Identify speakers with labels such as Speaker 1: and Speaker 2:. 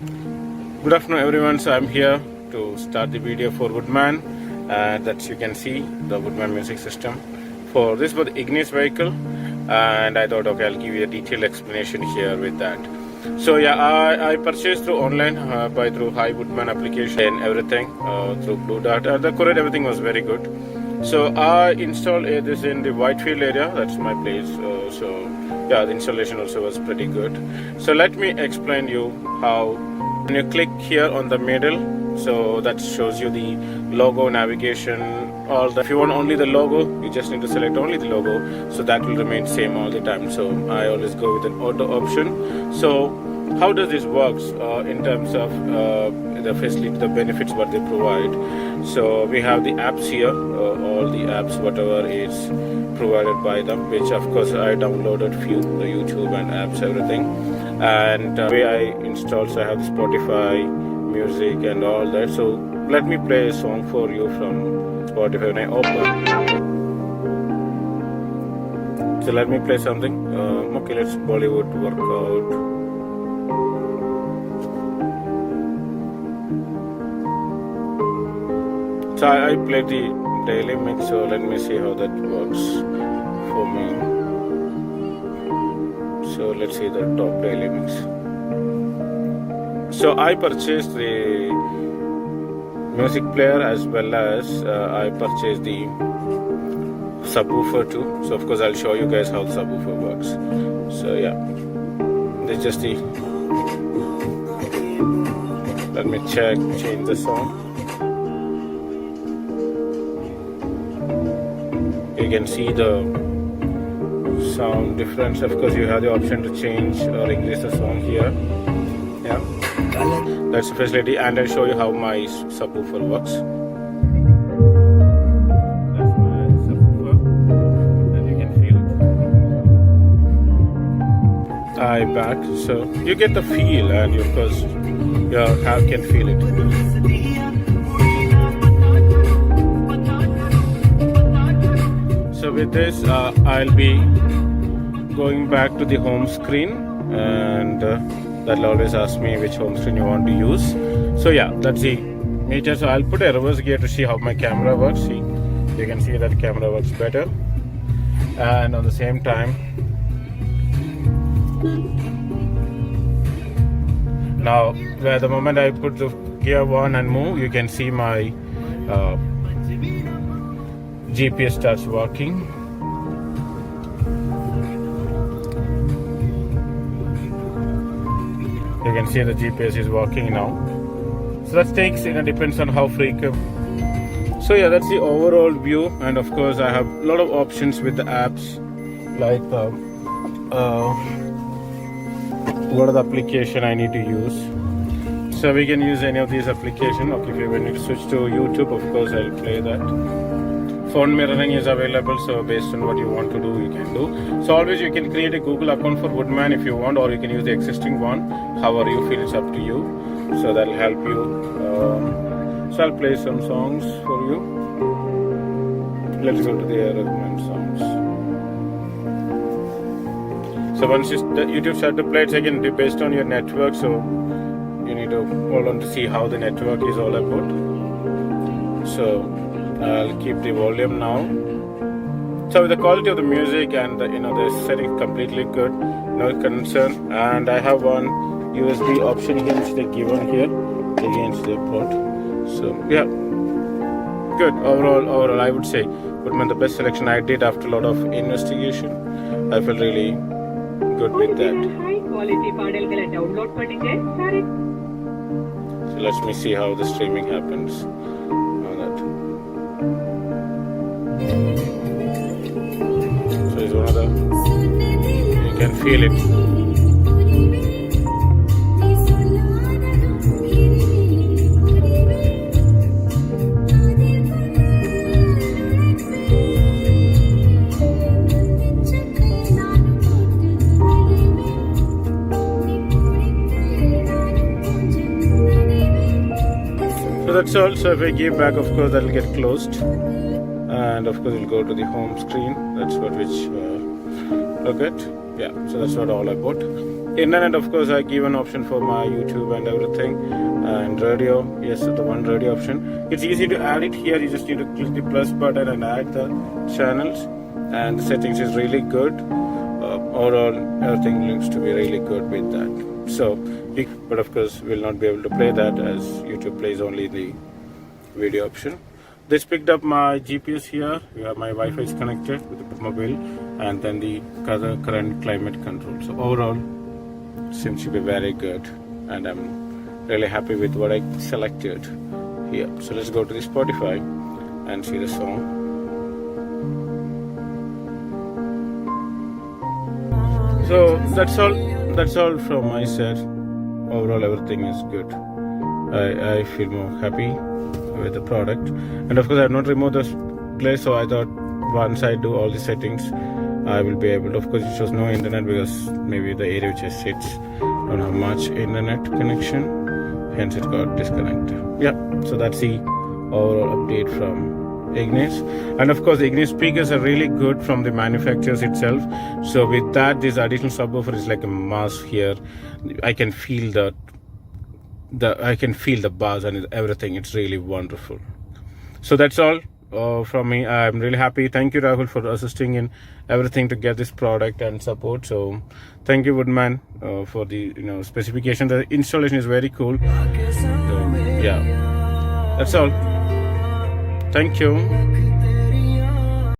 Speaker 1: Good afternoon everyone, so I'm here to start the video for Woodman, that you can see the Woodman music system for this was the Ignis vehicle, and I thought okay I'll give you a detailed explanation here with that. So yeah, I purchased through online through Woodman application and everything through Blue Dart. The courier everything was very good. So I installed this in the Whitefield area, that's my place. So yeah, the installation also was pretty good. So let me explain you how. When you click here on the middle, so that shows you the logo, navigation, all the. If you want only the logo, you just need to select only the logo, so that will remain same all the time. So I always go with an auto option. So how does this works in terms of the facility, the benefits what they provide? So we have the apps here, all the apps whatever is provided by them, which of course I downloaded few, the YouTube and apps everything. And the way I installed, so I have the Spotify music and all that. So let me play a song for you from Spotify when I open. So let me play something. Okay, let's Bollywood workout. So I played the daily mix, so let me see how that works for me. So let's see the top daily mix. So I purchased the music player as well as I purchased the subwoofer too. So of course I'll show you guys how the subwoofer works. So yeah, this is just the. Let me change the song. You can see the sound difference. Of course you have the option to change or increase the sound here. Yeah, that's the facility, and I'll show you how my subwoofer works. That's my subwoofer, and you can feel it. I back, so you get the feel, and of course your heart can feel it. So with this I'll be going back to the home screen, and that'll always ask me which home screen you want to use. So yeah, that's the meter. So I'll put a reverse gear to see how my camera works. See, you can see that the camera works better, and on the same time now where the moment I put the gear on and move, you can see my GPS starts working. You can see the GPS is working now. So that takes, depends on how frequent. So yeah, that's the overall view, and of course I have a lot of options with the apps, like what are the application I need to use. So we can use any of these applications. Okay, if you need to switch to YouTube, of course I'll play that. Phone mirroring is available, so based on what you want to do, you can do. So always you can create a Google account for Woodman if you want, or you can use the existing one. However you feel, it's up to you. So that'll help you. So I'll play some songs for you. Let's go to the recommend songs. So once the YouTube start to play, it's again based on your network. So you need to hold on to see how the network is all about. So I'll keep the volume now. So the quality of the music and the setting completely good, no concern. And I have one USB option here which they given here against the port. So yeah, good. Overall I would say Woodman the best selection I did after a lot of investigation. I feel really good with that. So let me see how the streaming happens on that. So it's one of the, you can feel it. So that's all. So if I give back, of course that will get closed, and of course we'll go to the home screen. That's what which look at. Yeah, so that's what all I bought. internet, of course, I give an option for my YouTube and everything, and radio. Yes, the one radio option. It's easy to add it here. You just need to click the plus button and add the channels, and the settings is really good. Overall, everything looks to be really good with that. So, but of course, we'll not be able to play that as YouTube plays only the video option. This picked up my GPS here. My Wi-Fi is connected with the mobile, and then the current climate control. So overall, seems to be very good, and I'm really happy with what I selected here. So let's go to the Spotify and see the song. So that's all from my side. Overall, everything is good. I feel more happy with the product, and of course I have not removed the play, so I thought once I do all the settings I will be able to, of course it shows no internet because maybe the area which I sit don't have much internet connection, hence it got disconnected. Yeah, so that's the overall update from Ignis. And of course the Ignis speakers are really good from the manufacturers itself, so with that this additional subwoofer is like a mass here. I can feel the bass and everything. It's really wonderful. So that's all from me. I'm really happy. Thank you, Rahul, for assisting in everything to get this product and support. So thank you, Woodman, for the specification. The installation is very cool. So, yeah, that's all. Thank you.